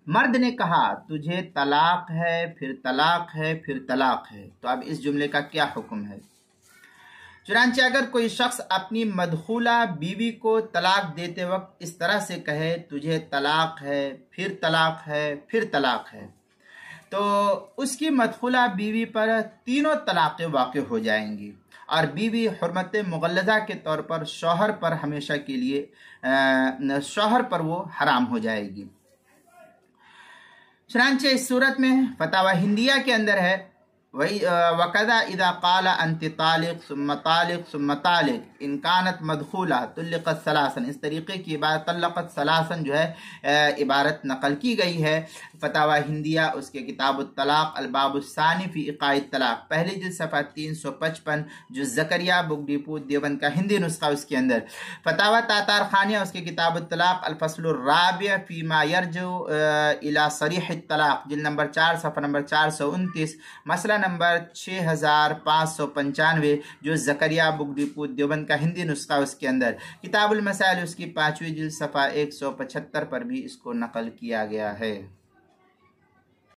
मर्द ने कहा तुझे तलाक है, फिर तलाक है, फिर तलाक है, तो अब इस जुमले का क्या हुक्म है। चुनांचे अगर कोई शख्स अपनी मदखूला बीवी को तलाक देते वक्त इस तरह से कहे तुझे तलाक है, फिर तलाक है, फिर तलाक है, तो उसकी मदखूला बीवी पर तीनों तलाक़ें वाक़ हो जाएंगी और बीवी हुर्मत मुग़ल्लज़ा के तौर पर शौहर पर हमेशा के लिए शौहर पर वो हराम हो जाएगी। चुनांचे इस सूरत में फतावा हिंदिया के अंदर है वही वकदा इदा काला अंति तालिक सुम्मा तालिक सुम्मा तालिक इनकानत मदखूला तुल्लिक़त सलासन, इस तरीके की इबारत तल्लक़त सलासन जो है इबारत नकल की गई है। फतावा हिंदिया उसके किताबुत तलाक अलबाबुस्सानी फ़ी इक़ाइत तलाक, पहली जिल्द सफ़ा 355, जो ज़करिया बुक डिपो देवबंद का हिंदी नुस्खा उसके अंदर। फतावा तातार खानिया उसके किताबुत तलाक अलफस्लुर राबिअ फ़ीमा यरजु इला सरीह तलाक, जिल्द नंबर 4 सफ़ा नंबर 429, मसला नंबर 6595, जो ज़करिया बुक डिपो देवबंद का हिंदी नुस्खा उसके अंदर। किताबुल मसाइल उसकी 5वीं जिल्द सफ़ा 175 पर भी इसको नकल किया गया है।